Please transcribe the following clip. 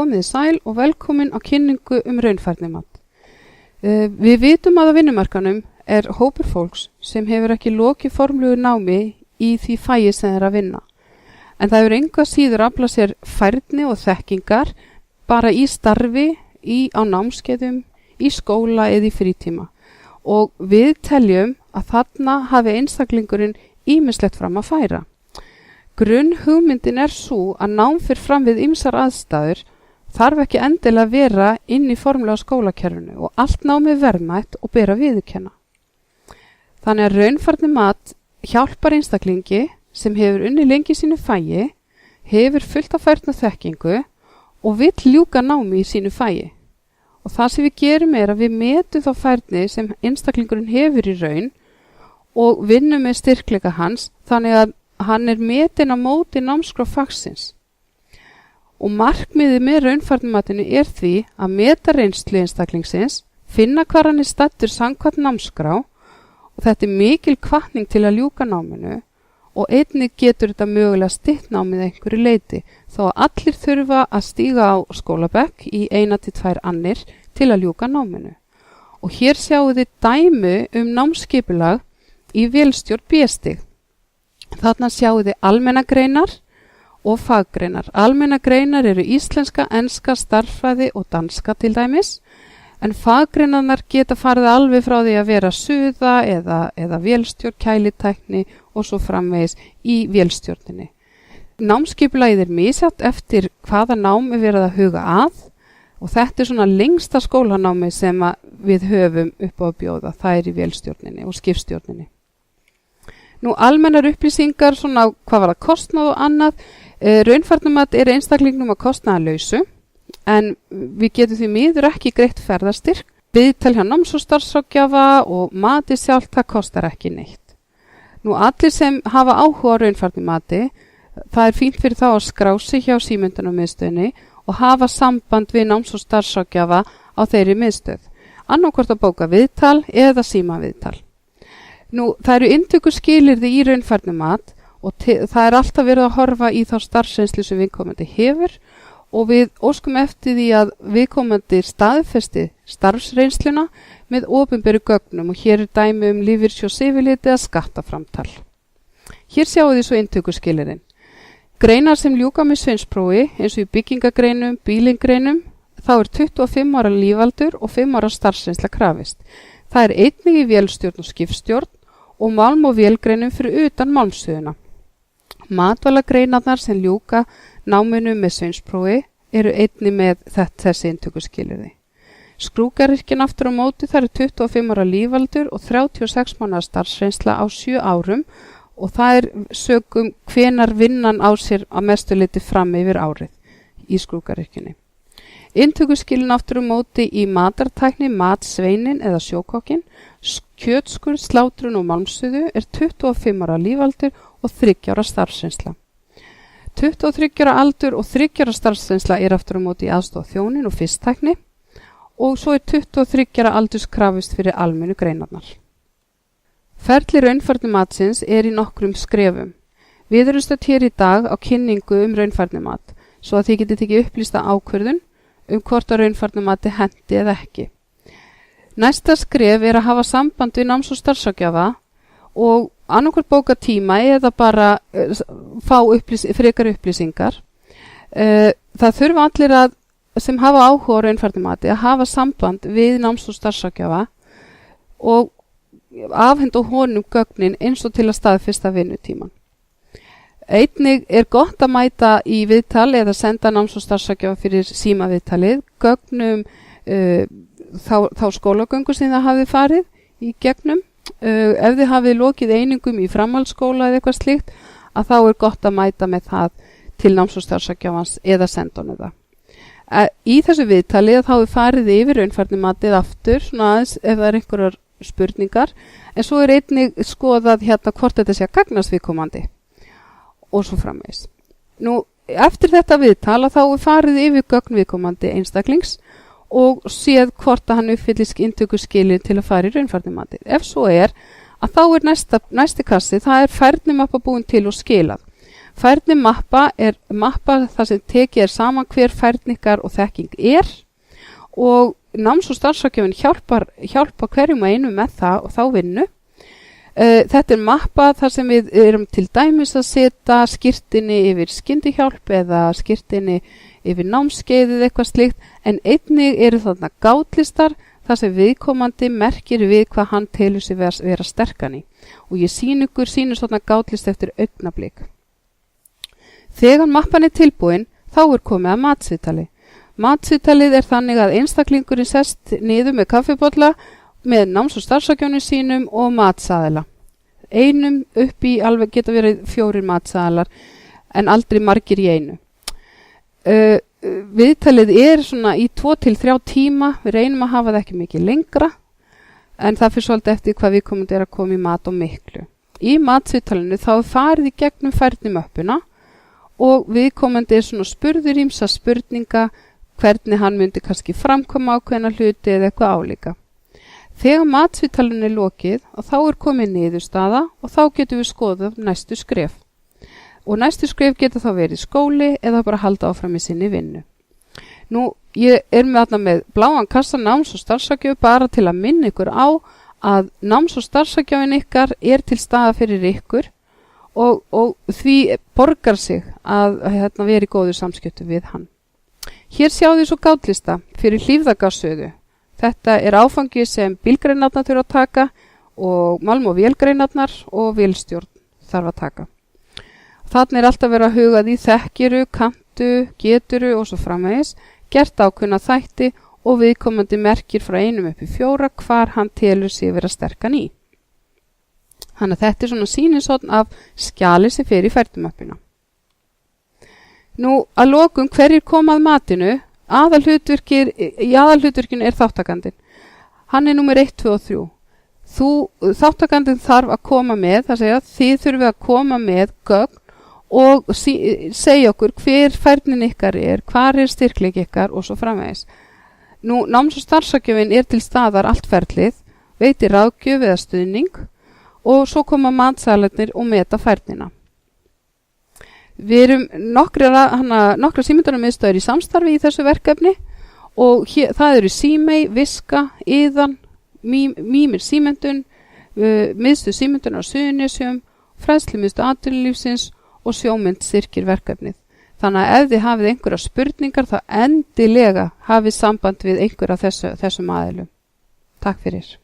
Komið sæl og velkomin á kynningu raunfærnimat. Við vitum að á vinnumarkanum hópur fólks sem hefur ekki lokið formlegu námi í því fagi sem þeir að vinna. En það hefur engu að síður aflað sér færni og þekkingar bara í starfi, á námskeiðum, í skóla eða í frítíma. Og við teljum að þarna hafi einstaklingurinn ýmislegt fram að færa. Grunnhugmyndin sú að nám fyrir fram við ýmsar aðstæður þarf ekki endilega að vera inn í formlega skólakerfinu og allt námi verðmætt og ber að viðurkenna. Þannig að raunfærnimat hjálpar einstaklingi sem hefur unnið lengi í sínu fagi, hefur fullt af færni og þekkingu og vill ljúka námi í sínu fagi. Og það sem við gerum að við metum þá færni sem einstaklingurinn hefur í raun og vinnum með styrkleika hans þannig að hann metinn á móti námskrá fagsins. Og markmiðið með raunfærnimatinu því að meta reynslu einstaklingsins, finna hvar hann staddur samkvæmt námskrá og þetta mikil hvatning til að ljúka náminu og einnig getur þetta mögulega stytt námið einhverju leyti þó að allir þurfa að stíga á skólabekk í 1 til 2 annir til að ljúka náminu. Og hér sjáum þið dæmi námskipulag í vélstjórn B-stig. Þarna sjáum þið almennar greinar og faggreinar. Almennar greinar eru íslenska, enska, stærðfræði og danska til dæmis, en faggreinarnar geta farið alveg frá því að vera suða eða vélstjórn, kælitækni og svo framvegis í vélstjórninni. Námskipulagið misjafnt eftir hvaða nám verið að huga að og þetta svona lengsta skólanámi sem við höfum upp á að bjóða. Það í vélstjórninni og skipstjórninni. Nú almennar upplýsingar, svona hvað var það kostnað og annað. Raunfærnimat einstaklingnum að kostnaðarlausu, en við getum því miður ekki greitt ferðastyrk. Viðtal hjá náms- og starfsráðgjafa og mati sjálft, það kostar ekki neitt. Nú allir sem hafa áhuga á raunfærnimati, það fínt fyrir þá að skrá sig hjá símenntunarmiðstöðinni og hafa samband við náms- og starfsráðgjafa á þeirri miðstöð. Annaðhvort að bóka viðtal eða símaviðtal. Nú, það eru inntökuskilyrði í raunfærnimat og það alltaf verið að horfa í þá starfsreynslu sem viðkomandi hefur og við óskum eftir því að viðkomandi staðfesti starfsreynsluna með opinberu gögnum og hér dæmi lífeyrissjóðsyfirlit eða skattaframtal. Hér sjáum þið svo inntökuskilyrðin. Greinar sem ljúka með sveinsprófi eins og í byggingagreinum, bílingreinum, þá 25 ára lífaldur og 5 ára starfsreynsla krafist. Það einnig í vélstjórn og skipstjórn og málm- og vélgreinum fyrir utan málmstöðuna. Matvælagreinarnar sem ljúka náminu með sveinsprófi eru einnig með þessi inntökuskilyrði. Skrúðgarðyrkjan aftur á móti, það 25 ára lífaldur og 36 mánaða starfsreynsla á 7 árum og það sögum hvenar vinnan á sér að mestu leyti fram yfir árið í skrúðgarðyrkjunni. Inntökuskilin aftur á móti í matartækni, matsveinin eða sjókokkin, kjötskurð, slátrun og málmsuðu 25 ára lífaldur og 3 ára starfsreynsla. 23 ára aldur og 3 ára starfsreynsla aftur á móti í aðstoð þjónin og fisktækni og svo 23 ára aldurs krafist fyrir almennu greinarnar. Ferli raunfærnimatsins í nokkrum skrefum. Við erum stödd hér í dag á kynningu raunfærnimat svo að þið getið tekið upplýsta ákvörðun hvort að raunfærnimati hendi eða ekki. Næsta skref að hafa samband við náms- og starfsráðgjafa og annarkvort bóka tíma eða bara fá frekar upplýsingar. Það þurfa allir sem hafa áhuga á raunfærnimati að hafa samband við náms- og starfsráðgjafa og afhenda honum gögnin eins og til að staðfesta vinnutíman. Einnig gott að mæta í viðtal eða senda náms- og starfsráðgjafa fyrir símaviðtalið, gögnum þá skólagöngu sem það hafið farið í gegnum. Ef þið hafið lokið einingum í framhaldsskóla eða eitthvað slíkt, að þá gott að mæta með það til náms- og starfsráðgjafans eða senda honum það. Í þessu viðtalið þá farið yfir raunfærnimatið aftur, svona aðeins ef það einhverjar spurningar, en svo einnig skoðað hvort þetta sé að gagnast viðkomandi. Og svo framvegis. Nú, eftir þetta viðtal þá farið yfir gögn viðkomandi einstaklings og séð hvort að hann uppfyllir inntökuskilyrði til að fara í raunfærnimatið. Ef svo að þá næsti kassi, það færnimappa búin til og skilað. Færni mappa er mappa þar sem tekið er saman hver færningar og þekking og náms- og starfsráðgjafinn hjálpa hverjum og einu með það og þá vinnu. Þetta er mappa þar sem við erum til dæmis að setja skírtinni yfir skyndihjálp eða skírtinni yfir námskeiðið eitthvað slíkt, en einnig eru þarna gátlistar þar sem viðkomandi merkir við hvað hann telur sig vera sterkan í. Og ég sýnir svona gátlist eftir augnablik. Þegar mappan er tilbúin, þá er komið að matsviðtali. Matsviðtalið er þannig að einstaklingurinn sest niður með kaffibolla með náms- og starfsráðgjafanum sínum og matsaðila. Einum upp í alveg geta verið 4 matsaðilar en aldrei margir í einu. Viðtalið er svona í 2 til 3 tíma, við reynum að hafa það ekki mikið lengra, en það fyrir svolítið eftir hvað viðkomandi er að koma í mat og miklu. Í matsviðtalinu þá er farið í gegnum færnimöppuna og viðkomandi er svona spurður ýmsa spurninga, hvernig hann myndi kannski framkoma ákveðna hluti eða eitthvað álíka. Þegar matsviðtalinu er lokið og þá er komið niðurstaða og þá getum við skoðað næstu skref. Og næstu skref geta þá verið skóli eða bara halda áfram í sinni vinnu. Nú, ég er með bláan kassa náms- og starfsráðgjöf bara til að minna ykkur á að náms- og starfsráðgjöfin ykkar er til staða fyrir ykkur og því borgar sig að vera í góðu samskiptum við hann. Hér sjáðu þið svo gátlista fyrir Hlífðargasstöðu. Þetta er áfangi sem bílgreinarnar þurfa að taka og málm- og vélgreinarnar og vélstjórn þarf að taka. Þannig er alltaf verið að hugað í þekkiru, kantu, geturu og svo framvegis, gert ákveðna þætti og viðkomandi merkir frá 1 upp í 4 hvar hann telur sig vera sterkan í. Þannig að þetta er svona sýnishorn af skjali sem fer í færnimöppuna. Nú, að lokum hverjir koma að matinu, í aðalhlutverkinu er þáttakandinn. Hann er númer 1, 2 og 3. Þáttakandinn þarf að koma með, það segja þið þurfið að koma með gögn og segja okkur hver færnin ykkar er, hvar er styrkleik ykkar og svo framvegis. Nú, náms- og starfsráðgjafinn er til staðar allt ferlið, veitir ráðgjöf eða stuðning og svo koma matsalarnir og meta færnina. Við erum nokkra símenntunarmiðstöðvar í samstarfi í þessu verkefni og það eru Símey, Viska, Iðan, Mímir símenntun, miðstöð símenntunar á Suðurnesjum, fræðslumiðstöð atvinnulífsins og Sjómynd styrkir verkefnið. Þannig að ef þið hafið einhverja spurningar þá endilega hafið samband við einhverja þessum aðilum. Takk fyrir.